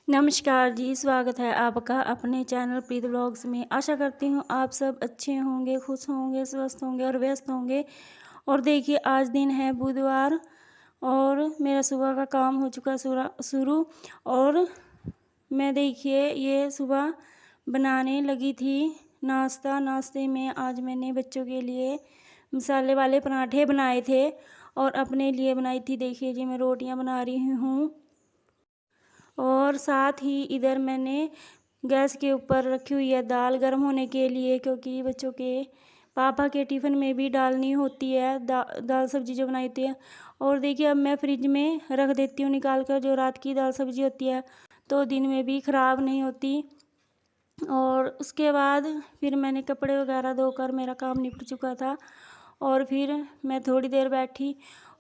नमस्कार जी, स्वागत है आपका अपने चैनल प्रीत व्लॉग्स में। आशा करती हूँ आप सब अच्छे होंगे, खुश होंगे, स्वस्थ होंगे और व्यस्त होंगे। और देखिए आज दिन है बुधवार और मेरा सुबह का काम हो चुका शुरू। और मैं देखिए ये सुबह बनाने लगी थी नाश्ता। नाश्ते में आज मैंने बच्चों के लिए मसाले वाले पराठे बनाए थे और अपने लिए बनाई थी। देखिए जी मैं रोटियां बना रही हूँ और साथ ही इधर मैंने गैस के ऊपर रखी हुई है दाल गर्म होने के लिए, क्योंकि बच्चों के पापा के टिफ़िन में भी डालनी होती है दाल सब्ज़ी जो बनाई होती है। और देखिए अब मैं फ्रिज में रख देती हूँ निकाल कर, जो रात की दाल सब्ज़ी होती है तो दिन में भी ख़राब नहीं होती। और उसके बाद फिर मैंने कपड़े वगैरह धोकर मेरा काम निपट चुका था और फिर मैं थोड़ी देर बैठी।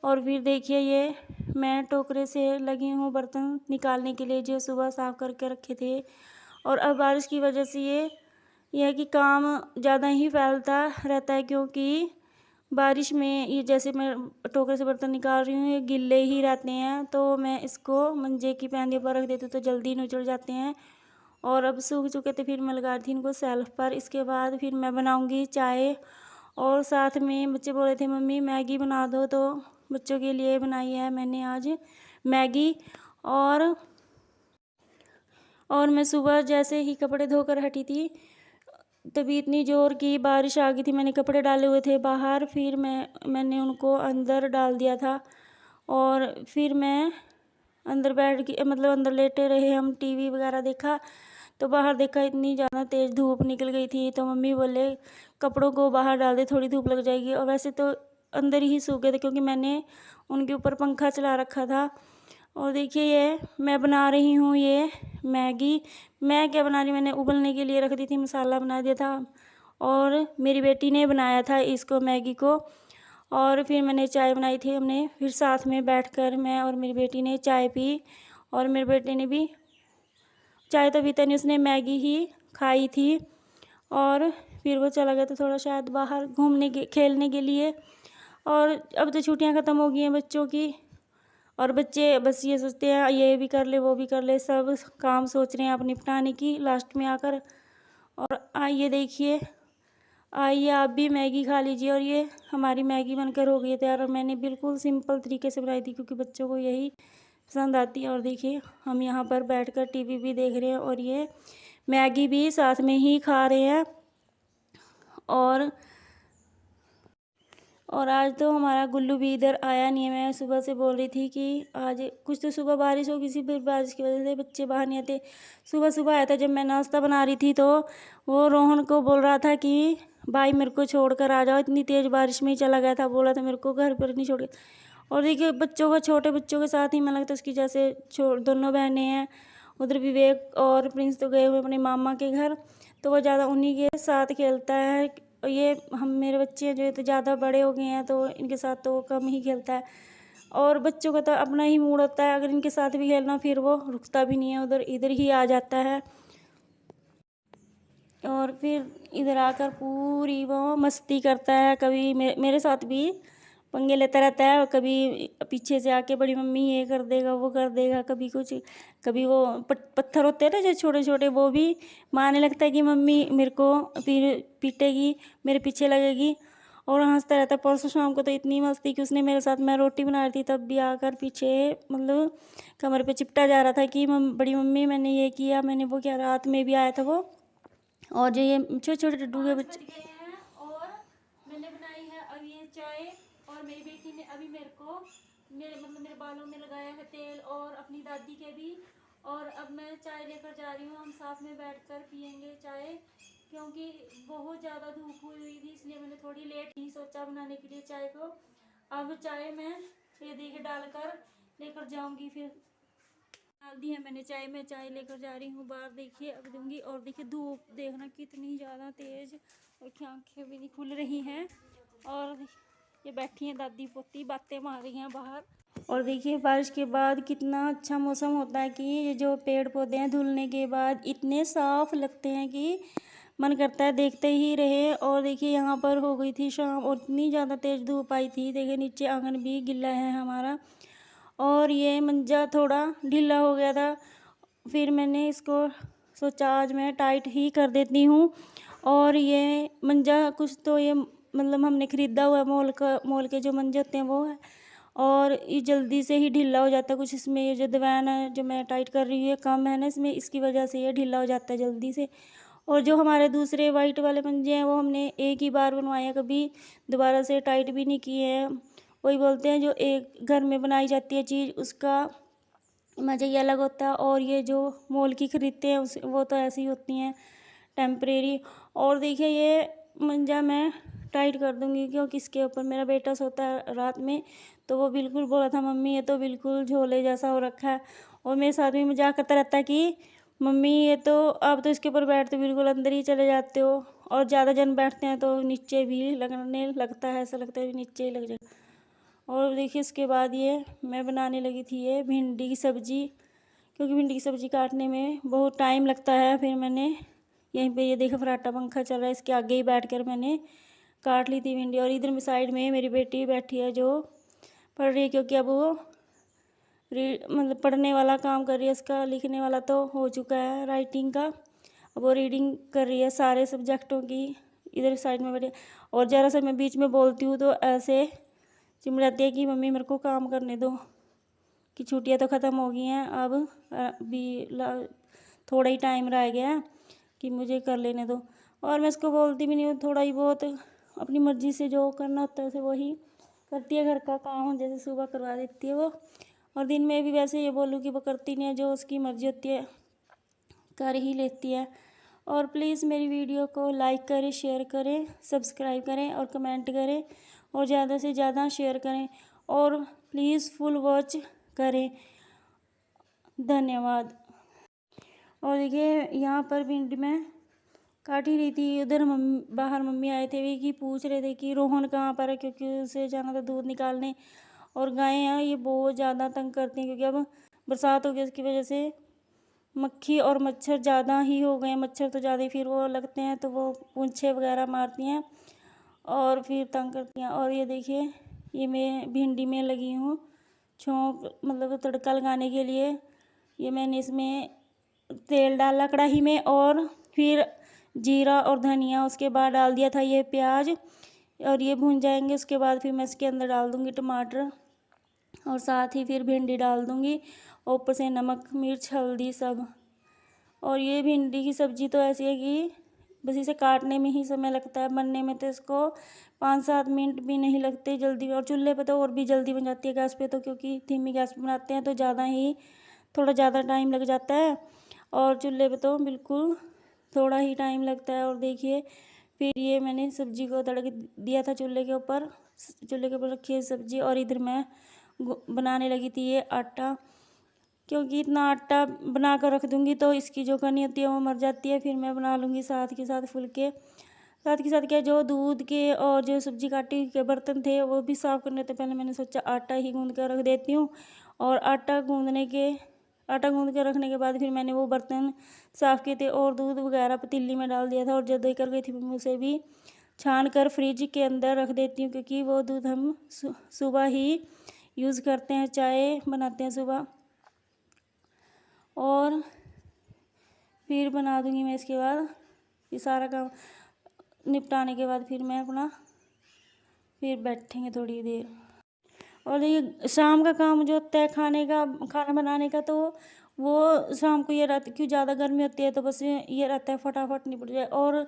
और फिर देखिए ये मैं टोकरे से लगी हूँ बर्तन निकालने के लिए जो सुबह साफ़ करके रखे थे। और अब बारिश की वजह से ये है कि काम ज़्यादा ही फैलता रहता है, क्योंकि बारिश में ये जैसे मैं टोकरे से बर्तन निकाल रही हूँ ये गिल्ले ही रहते हैं, तो मैं इसको मंजे की पैंदे पर रख देती हूँ तो जल्दी निचड़ जाते हैं। और अब सूख चुके थे फिर मैं लगा रही थी इनको सेल्फ पर। इसके बाद फिर मैं बनाऊँगी चाय। और साथ में बच्चे बोल रहे थे मम्मी मैगी बना दो, तो बच्चों के लिए बनाई है मैंने आज मैगी। और मैं सुबह जैसे ही कपड़े धोकर हटी थी तभी इतनी ज़ोर की बारिश आ गई थी। मैंने कपड़े डाले हुए थे बाहर, फिर मैंने उनको अंदर डाल दिया था। और फिर मैं अंदर बैठ के मतलब अंदर लेटे रहे, हम टीवी वगैरह देखा। तो बाहर देखा इतनी ज़्यादा तेज़ धूप निकल गई थी, तो मम्मी बोले कपड़ों को बाहर डाल दे थोड़ी धूप लग जाएगी। और वैसे तो अंदर ही सूख गए थे क्योंकि मैंने उनके ऊपर पंखा चला रखा था। और देखिए ये मैं बना रही हूँ ये मैगी। मैं क्या बना रही, मैंने उबलने के लिए रख दी थी, मसाला बना दिया था और मेरी बेटी ने बनाया था इसको मैगी को। और फिर मैंने चाय बनाई थी, हमने फिर साथ में बैठकर मैं और मेरी बेटी ने चाय पी। और मेरे बेटे ने भी चाय तो पीता नहीं, उसने मैगी ही खाई थी। और फिर वो चला गया था थोड़ा शायद बाहर घूमने के खेलने के लिए। और अब तो छुट्टियां ख़त्म हो गई हैं बच्चों की, और बच्चे बस ये सोचते हैं ये भी कर ले वो भी कर ले, सब काम सोच रहे हैं आप निपटाने की लास्ट में आकर। और आइए देखिए, आइए आप भी मैगी खा लीजिए। और ये हमारी मैगी बनकर हो गई है तैयार, और मैंने बिल्कुल सिंपल तरीके से बनाई थी क्योंकि बच्चों को यही पसंद आती है। और देखिए हम यहाँ पर बैठकर टीवी भी देख रहे हैं और ये मैगी भी साथ में ही खा रहे हैं। और आज तो हमारा गुल्लू भी इधर आया नहीं है। मैं सुबह से बोल रही थी कि आज कुछ तो सुबह बारिश हो गई थी, फिर बारिश की वजह से बच्चे बाहर नहीं आते। सुबह सुबह आया था जब मैं नाश्ता बना रही थी, तो वो रोहन को बोल रहा था कि भाई मेरे को छोड़ कर आ जाओ, इतनी तेज़ बारिश में ही चला गया था, बोला था मेरे को घर पर नहीं छोड़। और देखिए बच्चों को छोटे बच्चों के साथ ही मैं लगता है उसकी जैसे दोनों बहनें हैं, उधर विवेक और प्रिंस तो गए हुए अपने मामा के घर, तो वो ज़्यादा उन्हीं के साथ खेलता है। और ये हम मेरे बच्चे जो है तो ज़्यादा बड़े हो गए हैं तो इनके साथ तो कम ही खेलता है। और बच्चों का तो अपना ही मूड होता है, अगर इनके साथ भी खेलना फिर वो रुकता भी नहीं है, उधर इधर ही आ जाता है। और फिर इधर आकर पूरी वो मस्ती करता है, कभी मेरे साथ भी पंगे लेता रहता है, और कभी पीछे से आके बड़ी मम्मी ये कर देगा वो कर देगा, कभी कुछ, कभी वो पत्थर होते हैं ना जो छोटे छोटे, वो भी मारने लगता है कि मम्मी मेरे को फिर पीटेगी, मेरे पीछे लगेगी। और हंसता रहता है। परसों शाम को तो इतनी मस्ती कि उसने मेरे साथ, मैं रोटी बना रही थी तब भी आकर पीछे मतलब कमर पे चिपटा जा रहा था कि बड़ी मम्मी मैंने ये किया मैंने वो किया। रात में भी आया था वो। और जो ये छोटे छोटे टड्डू के बच्चे हैं, और मैंने बनाई है अब ये चाय। और मेरी बेटी ने अभी मेरे को मेरे बालों में लगाया है तेल, और अपनी दादी के भी। और अब मैं चाय लेकर जा रही हूँ, हम साथ में बैठकर पियेंगे चाय, क्योंकि बहुत ज़्यादा धूप हुई थी इसलिए मैंने थोड़ी लेट ही सोचा बनाने के लिए चाय को। अब चाय मैं ये देखिए डालकर लेकर जाऊँगी, फिर डाल दी है मैंने चाय में, चाय लेकर जा रही हूँ बाहर, देखिए अब दूंगी। और देखिए धूप देखना कितनी ज़्यादा तेज़, और आँखें भी नहीं खुल रही हैं। और ये बैठी हैं दादी पोती बातें मार रही हैं बाहर। और देखिए बारिश के बाद कितना अच्छा मौसम होता है कि ये जो पेड़ पौधे हैं धुलने के बाद इतने साफ लगते हैं कि मन करता है देखते ही रहे। और देखिए यहाँ पर हो गई थी शाम और इतनी ज़्यादा तेज़ धूप आई थी। देखिए नीचे आंगन भी गिल्ला है हमारा और ये मंजा थोड़ा ढीला हो गया था। फिर मैंने इसको सोचा आज मैं टाइट ही कर देती हूँ। और ये मंजा कुछ तो ये मतलब हमने ख़रीदा हुआ है मोल के जो मंजे होते हैं वो है, और ये जल्दी से ही ढीला हो जाता है। कुछ इसमें ये जो दीवान है जो मैं टाइट कर रही हूँ ये कम है ना इसमें, इसकी वजह से ये ढीला हो जाता है जल्दी से। और जो हमारे दूसरे वाइट वाले पंजे हैं वो हमने एक ही बार बनवाए हैं, कभी दोबारा से टाइट भी नहीं किए हैं। वही बोलते हैं जो एक घर में बनाई जाती है चीज़ उसका मज़ा ही अलग होता है, और ये जो मोल की खरीदते हैं उस वो तो ऐसी ही होती हैं टेम्परेरी। और देखिए ये मंजा मैं टाइट कर दूँगी क्योंकि इसके ऊपर मेरा बेटा सोता है रात में, तो वो बिल्कुल बोला था मम्मी ये तो बिल्कुल झोले जैसा हो रखा है। और मेरे साथ भी मजाक करता रहता है कि मम्मी ये तो आप तो इसके ऊपर बैठते बिल्कुल अंदर ही चले जाते हो, और ज़्यादा जन बैठते हैं तो नीचे भी लगने लगता है, ऐसा लगता है नीचे ही लग जाए। और देखिए इसके बाद ये मैं बनाने लगी थी ये भिंडी की सब्ज़ी, क्योंकि भिंडी की सब्ज़ी काटने में बहुत टाइम लगता है। फिर मैंने यहीं पे ये देखो फर्राटा पंखा चल रहा है इसके आगे ही बैठकर मैंने काट ली थी भिंडी। और इधर में साइड में मेरी बेटी बैठी है जो पढ़ रही है, क्योंकि अब वो मतलब पढ़ने वाला काम कर रही है, इसका लिखने वाला तो हो चुका है राइटिंग का, अब वो रीडिंग कर रही है सारे सब्जेक्टों की। इधर साइड में बैठी, और ज़रा सा मैं बीच में बोलती हूँ तो ऐसे चिमड़ जाती है कि मम्मी मेरे को काम करने दो, कि छुट्टियाँ तो ख़त्म हो गई हैं, अब भी थोड़ा ही टाइम रह गया है कि मुझे कर लेने दो। और मैं इसको बोलती भी नहीं हूँ, थोड़ा ही बहुत अपनी मर्ज़ी से जो करना होता है वही करती है, घर का काम जैसे सुबह करवा देती है वो। और दिन में भी वैसे ये बोलूँ कि वो करती नहीं है, जो उसकी मर्ज़ी होती है कर ही लेती है। और प्लीज़ मेरी वीडियो को लाइक करें, शेयर करें, सब्सक्राइब करें और कमेंट करें, और ज़्यादा से ज़्यादा शेयर करें, और प्लीज़ फुल वॉच करें। धन्यवाद। और देखिए यहाँ पर भिंडी में काट ही रही थी, उधर बाहर मम्मी आए थे वे कि पूछ रहे थे कि रोहन कहाँ पर है, क्योंकि उसे जाना था दूध निकालने। और गायें हैं ये बहुत ज़्यादा तंग करती हैं, क्योंकि अब बरसात हो गई उसकी वजह से मक्खी और मच्छर ज़्यादा ही हो गए हैं। मच्छर तो ज़्यादा ही फिर वो लगते हैं तो वो पूंछे वगैरह मारती हैं और फिर तंग करती हैं। और ये देखिए ये मैं भिंडी में लगी हूँ छौंक मतलब तड़का लगाने के लिए। ये मैंने इसमें तेल डाला कढ़ाई में, और फिर जीरा और धनिया, उसके बाद डाल दिया था ये प्याज, और ये भून जाएंगे। उसके बाद फिर मैं इसके अंदर डाल दूँगी टमाटर, और साथ ही फिर भिंडी डाल दूँगी, ऊपर से नमक मिर्च हल्दी सब। और ये भिंडी की सब्ज़ी तो ऐसी है कि बस इसे काटने में ही समय लगता है, बनने में तो इसको 5-7 मिनट भी नहीं लगते जल्दी। और चूल्हे पे तो और भी जल्दी बन जाती है, गैस पे तो क्योंकि धीमी गैस पे बनाते हैं तो थोड़ा ज़्यादा टाइम लग जाता है, और चूल्हे पे तो बिल्कुल थोड़ा ही टाइम लगता है। और देखिए फिर ये मैंने सब्ज़ी को तड़क दिया था चूल्हे के ऊपर रखी है सब्ज़ी। और इधर मैं बनाने लगी थी ये आटा, क्योंकि इतना आटा बना कर रख दूँगी तो इसकी जो कनी होती है वो मर जाती है। फिर मैं बना लूँगी साथ के साथ फुलके। साथ के साथ क्या जो दूध के और जो सब्ज़ी काटी के बर्तन थे वो भी साफ़ करने थे। पहले मैंने सोचा आटा ही गूँध कर रख देती हूँ, और आटा गूँध के रखने के बाद फिर मैंने वो बर्तन साफ़ किए थे, और दूध वगैरह पतीली में डाल दिया था। और जब देकर गई थी मम्मी उसे भी छान कर फ्रिज के अंदर रख देती हूँ, क्योंकि वो दूध हम सुबह ही यूज़ करते हैं, चाय बनाते हैं सुबह। और फिर बना दूँगी मैं इसके बाद ये सारा काम निपटाने के बाद फिर मैं फिर बैठेंगे थोड़ी देर। और ये शाम का काम जो होता है खाना बनाने का, तो वो शाम को ये रहता, क्यों ज़्यादा गर्मी होती है तो बस ये रहता है फटाफट निपट जाए। और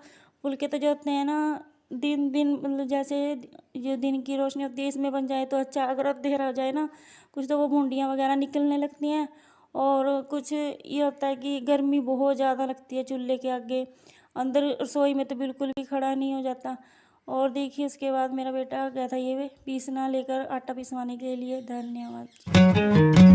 फुलके तो जो होते हैं ना दिन मतलब जैसे जो दिन की रोशनी होती है इसमें बन जाए तो अच्छा, अगर अंधेरा हो जाए ना कुछ तो वो भूंडियाँ वगैरह निकलने लगती हैं। और कुछ ये होता है कि गर्मी बहुत ज़्यादा लगती है चूल्हे के आगे, अंदर रसोई में तो बिल्कुल भी खड़ा नहीं हो जाता। और देखिए इसके बाद मेरा बेटा गया था ये आटा पिसवाने के लिए। धन्यवाद।